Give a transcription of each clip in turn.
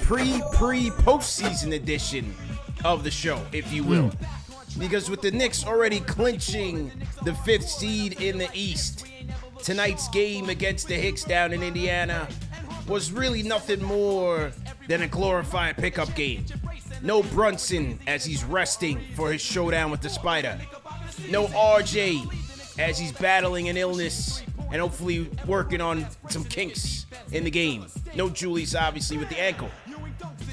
postseason edition of the show, if you will. Because with the Knicks already clinching the 5th seed in the East, tonight's game against the Hicks down in Indiana was really nothing more than a glorified pickup game. No Brunson as he's resting for his showdown with the Spider. No RJ as he's battling an illness and hopefully working on some kinks in the game. No Julius, obviously, with the ankle.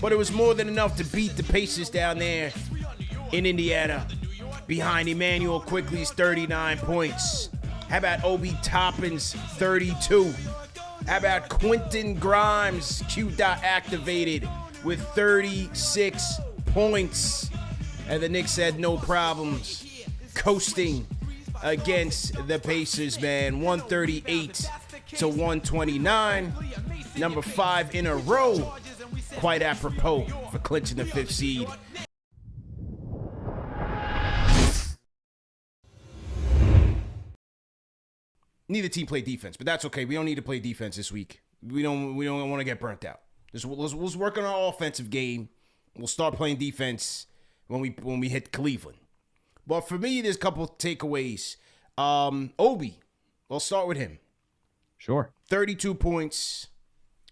But it was more than enough to beat the Pacers down there in Indiana behind Emmanuel Quickly's 39 points. How about Obi Toppin's 32? How about Quentin Grimes, Q-Dot activated with 36 points? And the Knicks had no problems coasting against the Pacers, man. 138 to 129. Number 5 in a row. Quite apropos for clinching the 5th seed. Neither team played defense, but that's okay. We don't need to play defense this week. We don't want to get burnt out. Let's work on our offensive game. We'll start playing defense when we hit Cleveland. But for me, there's a couple of takeaways. Obi, we'll start with him. Sure. 32 points,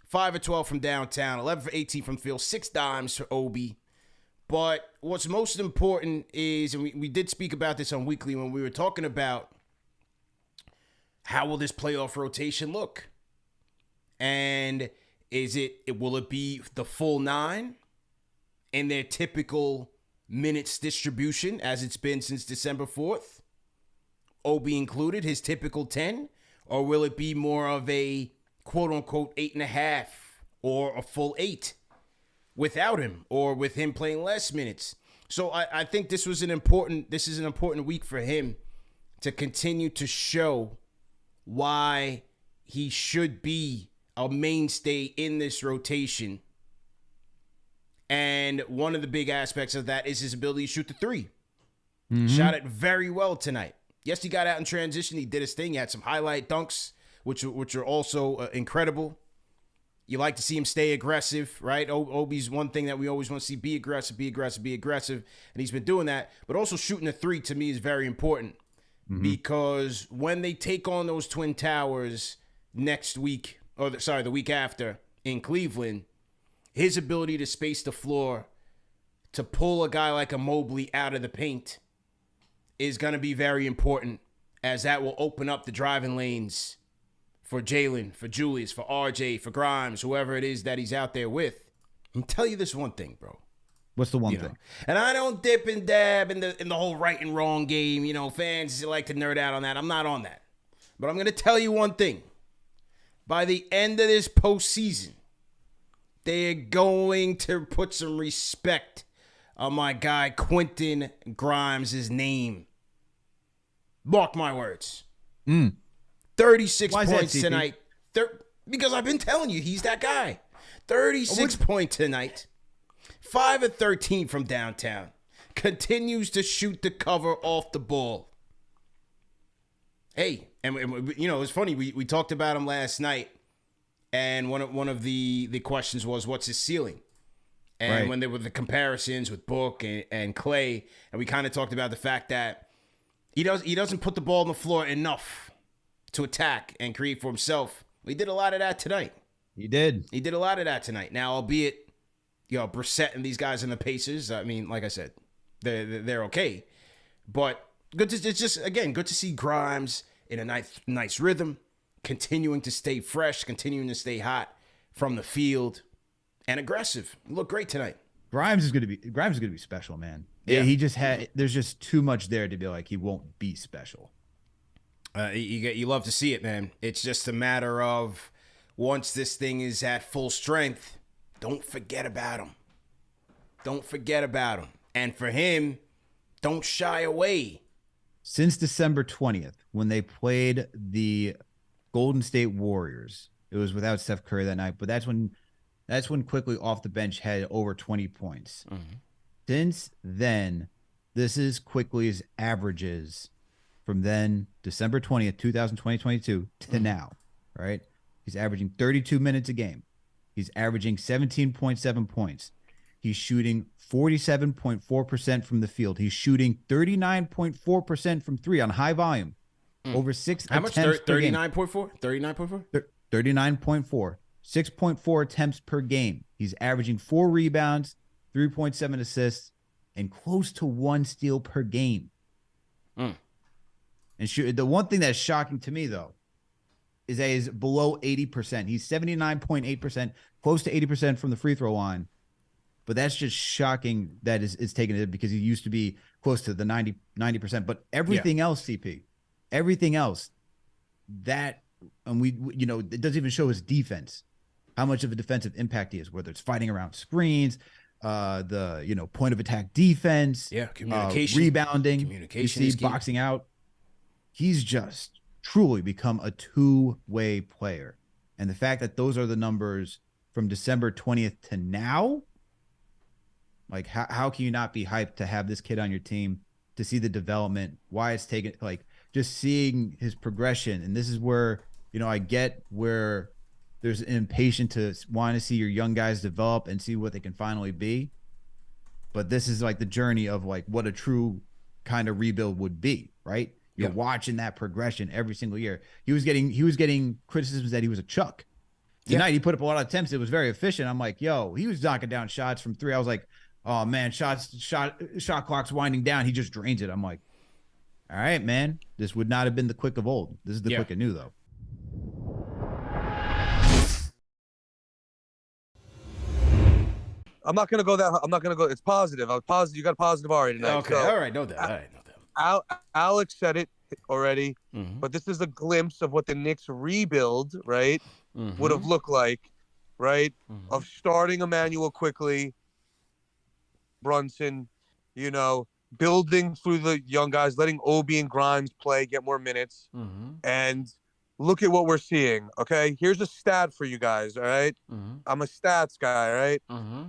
5 of 12 from downtown, 11 for 18 from field, 6 dimes for Obi. But what's most important is, and we did speak about this on Weekly when we were talking about how will this playoff rotation look? And will it be the full 9 in their typical minutes distribution as it's been since December 4th? Obi included, his typical 10? Or will it be more of a quote-unquote 8.5 or a full 8 without him or with him playing less minutes? So I think this is an important week for him to continue to show why he should be a mainstay in this rotation. And one of the big aspects of that is his ability to shoot the 3. Mm-hmm. Shot it very well tonight. Yes, he got out in transition. He did his thing. He had some highlight dunks, which are also incredible. You like to see him stay aggressive, right? Obi's one thing that we always want to see: be aggressive, be aggressive, be aggressive. And he's been doing that. But also shooting the 3 to me is very important. Mm-hmm. Because when they take on those Twin Towers the week after in Cleveland, his ability to space the floor, to pull a guy like a Mobley out of the paint is going to be very important, as that will open up the driving lanes for Jalen, for Julius, for RJ, for Grimes, whoever it is that he's out there with. I'll tell you this one thing, bro. What's the one thing? And I don't dip and dab in the whole right and wrong game. Fans like to nerd out on that. I'm not on that. But I'm going to tell you one thing. By the end of this postseason, they're going to put some respect on my guy Quentin Grimes' name. Mark my words. 36 points tonight. Because I've been telling you, he's that guy. 36 points tonight. 5 of 13 from downtown. Continues to shoot the cover off the ball. Hey, and it's funny. We talked about him last night, and one of the questions was, what's his ceiling? And when there were the comparisons with Book and Clay, and we kind of talked about the fact that he doesn't put the ball on the floor enough to attack and create for himself. He did a lot of that tonight. He did a lot of that tonight. Now, albeit, Brissett and these guys in the Pacers, I mean, like I said, they're okay. But it's just, again, good to see Grimes in a nice rhythm, continuing to stay fresh, continuing to stay hot from the field, and aggressive. He looked great tonight. Grimes is going to be special, man. Yeah, there's just too much there to be like he won't be special. You love to see it, man. It's just a matter of once this thing is at full strength, don't forget about him. Don't forget about him. And for him, don't shy away. Since December 20th, when they played the Golden State Warriors, it was without Steph Curry that night, but that's when Quickly off the bench had over 20 points. Mm-hmm. Since then, this is Quickly's averages from then, December 20th, 2022 to now, right? He's averaging 32 minutes a game. He's averaging 17.7 points. He's shooting 47.4% from the field. He's shooting 39.4% from three on high volume. Over 6 How much? attempts per game. 39.4? 39.4? 39.4. 6.4 attempts per game. He's averaging 4 rebounds, 3.7 assists, and close to 1 steal per game. And the one thing that's shocking to me, though, is that he's below 80%. He's 79.8%, close to 80% from the free throw line. But that's just shocking that it's taken it because he used to be close to the 90%. But everything else, CP, everything else, that, and it doesn't even show his defense, how much of a defensive impact he is, whether it's fighting around screens, the point of attack defense, communication, rebounding, communication, you see, boxing out. He's just truly become a two-way player. And the fact that those are the numbers from December 20th to now, like, how can you not be hyped to have this kid on your team, to see the development, why it's taken, like, just seeing his progression. And this is where, I get where there's an impatience to want to see your young guys develop and see what they can finally be. But this is like the journey of like what a true kind of rebuild would be, right? You're watching that progression every single year. He was getting criticisms that he was a chuck. Tonight he put up a lot of attempts. It was very efficient. I'm like, yo, he was knocking down shots from three. I was like, oh man, shot clock's winding down. He just drains it. I'm like, all right, man, this would not have been the Quick of old. This is the Quick of new, though. I'm not gonna go. It's positive. I was positive. You got a positive already tonight. Okay, all right, no doubt. Alex said it already, but this is a glimpse of what the Knicks rebuild, right, would have looked like, right, of starting Emmanuel Quickly, Brunson, building through the young guys, letting Obi and Grimes play, get more minutes, and look at what we're seeing, okay? Here's a stat for you guys, all right? I'm a stats guy, all right?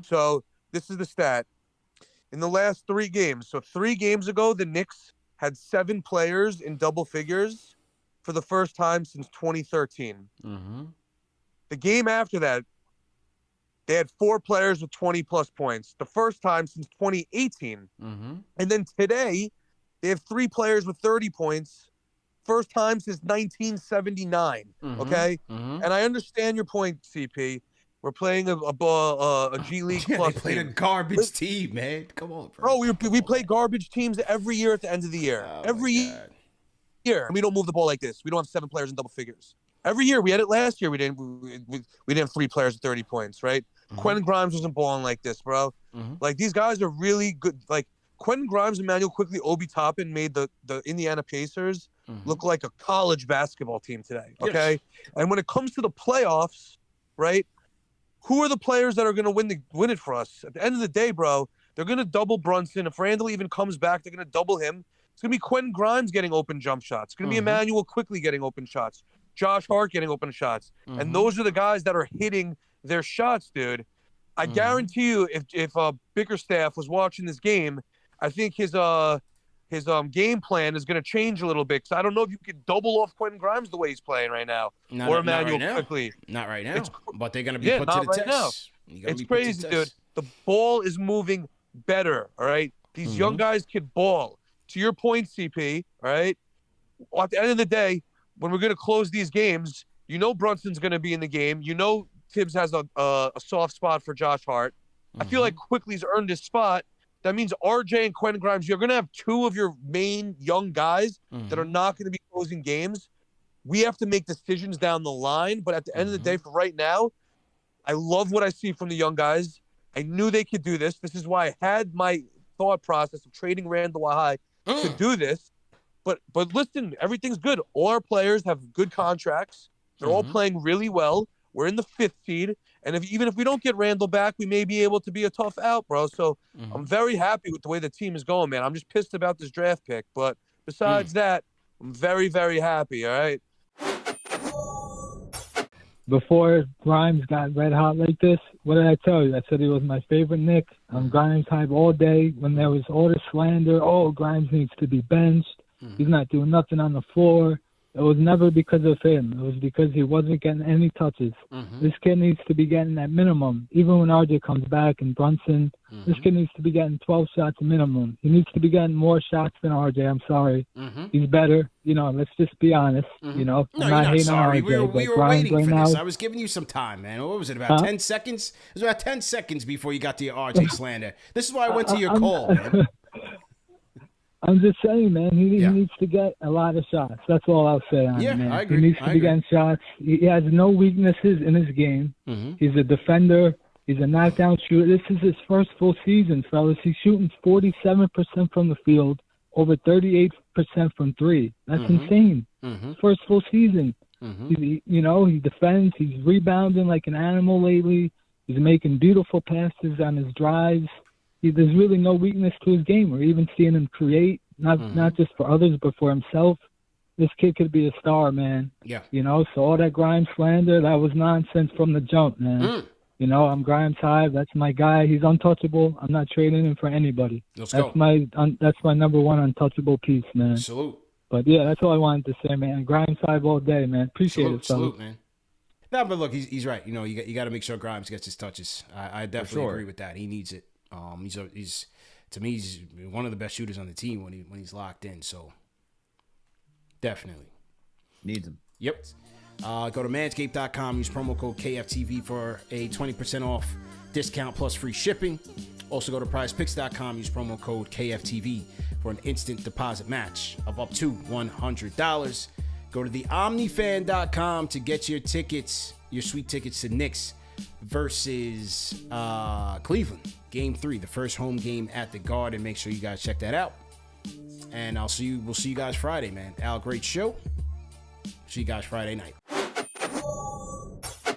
So this is the stat. In the last 3 games, so 3 games ago, the Knicks had 7 players in double figures for the first time since 2013. The game after that, they had 4 players with 20-plus points, the first time since 2018. And then today, they have 3 players with 30 points, first time since 1979, okay? And I understand your point, CP. We're playing a G League plus they played a garbage team, man. Come on, bro. We play garbage teams every year at the end of the year. Every year. And we don't move the ball like this. We don't have 7 players in double figures. Every year. We had it last year. We didn't have 3 players with 30 points, right? Quentin Grimes wasn't balling like this, bro. Like, these guys are really good. Like, Quentin Grimes, Emmanuel Quickly, Obi Toppin made the Indiana Pacers look like a college basketball team today, okay? Yes. And when it comes to the playoffs, right, who are the players that are going to win it for us? At the end of the day, bro, they're going to double Brunson. If Randall even comes back, they're going to double him. It's going to be Quentin Grimes getting open jump shots. It's going to be Emmanuel Quickly getting open shots. Josh Hart getting open shots. And those are the guys that are hitting their shots, dude. I guarantee you, if Bickerstaff was watching this game, I think his game plan is going to change a little bit, because I don't know if you could double off Quentin Grimes the way he's playing right now, or Emmanuel Quickly. Not right now, but they're going to be put to the test. It's crazy, dude. The ball is moving better, all right? These young guys can ball. To your point, CP, all right? At the end of the day, when we're going to close these games, Brunson's going to be in the game. Tibbs has a soft spot for Josh Hart. I feel like Quickly's earned his spot. That means RJ and Quentin Grimes, you're going to have 2 of your main young guys that are not going to be closing games. We have to make decisions down the line. But at the end of the day, for right now, I love what I see from the young guys. I knew they could do this. This is why I had my thought process of trading Randall High to do this. But listen, everything's good. All our players have good contracts. They're all playing really well. We're in the 5th seed. And even if we don't get Randall back, we may be able to be a tough out, bro. So I'm very happy with the way the team is going, man. I'm just pissed about this draft pick. But besides that, I'm very, very happy, all right? Before Grimes got red hot like this, what did I tell you? I said he was my favorite Knick. I'm Grimes hype all day. When there was all the slander, Grimes needs to be benched. He's not doing nothing on the floor. It was never because of him. It was because he wasn't getting any touches. This kid needs to be getting that minimum. Even when RJ comes back and Brunson, this kid needs to be getting 12 shots minimum. He needs to be getting more shots than RJ. I'm sorry. He's better. You know, let's just be honest. You know, No, I'm you're not not hating sorry. on RJ. We were Grimes waiting right for now, this. I was giving you some time, man. What was it, about 10 seconds? It was about 10 seconds before you got to your RJ slander. This is why I went to your call, man. I'm just saying, man, he needs to get a lot of shots. That's all I'll say on it, man. I agree. He needs to be getting shots. He has no weaknesses in his game. He's a defender. He's a knockdown shooter. This is his first full season, fellas. He's shooting 47% from the field, over 38% from three. That's insane. First full season. He defends. He's rebounding like an animal lately. He's making beautiful passes on his drives. There's really no weakness to his game. We're even seeing him create, not just for others, but for himself. This kid could be a star, man. Yeah. You know, so all that Grimes slander, that was nonsense from the jump, man. You know, I'm Grimes Hive. That's my guy. He's untouchable. I'm not trading him for anybody. Let's that's go. That's my number one untouchable piece, man. Salute. But, yeah, that's all I wanted to say, man. Grimes Hive all day, man. Appreciate it, fellas. Salute, man. No, but look, he's right. You know, you got to make sure Grimes gets his touches. I definitely agree with that. He needs it. He's to me, he's one of the best shooters on the team when he's locked in. So definitely needs him. Yep. Go to manscaped.com. Use promo code KFTV for a 20% off discount plus free shipping. Also go to PrizePicks.com. Use promo code KFTV for an instant deposit match of up to $100. Go to theomnifan.com to get your tickets, your sweet tickets to Knicks versus Cleveland. Game 3, the first home game at the Garden. Make sure you guys check that out. And we'll see you guys Friday, man. Al, great show. See you guys Friday night.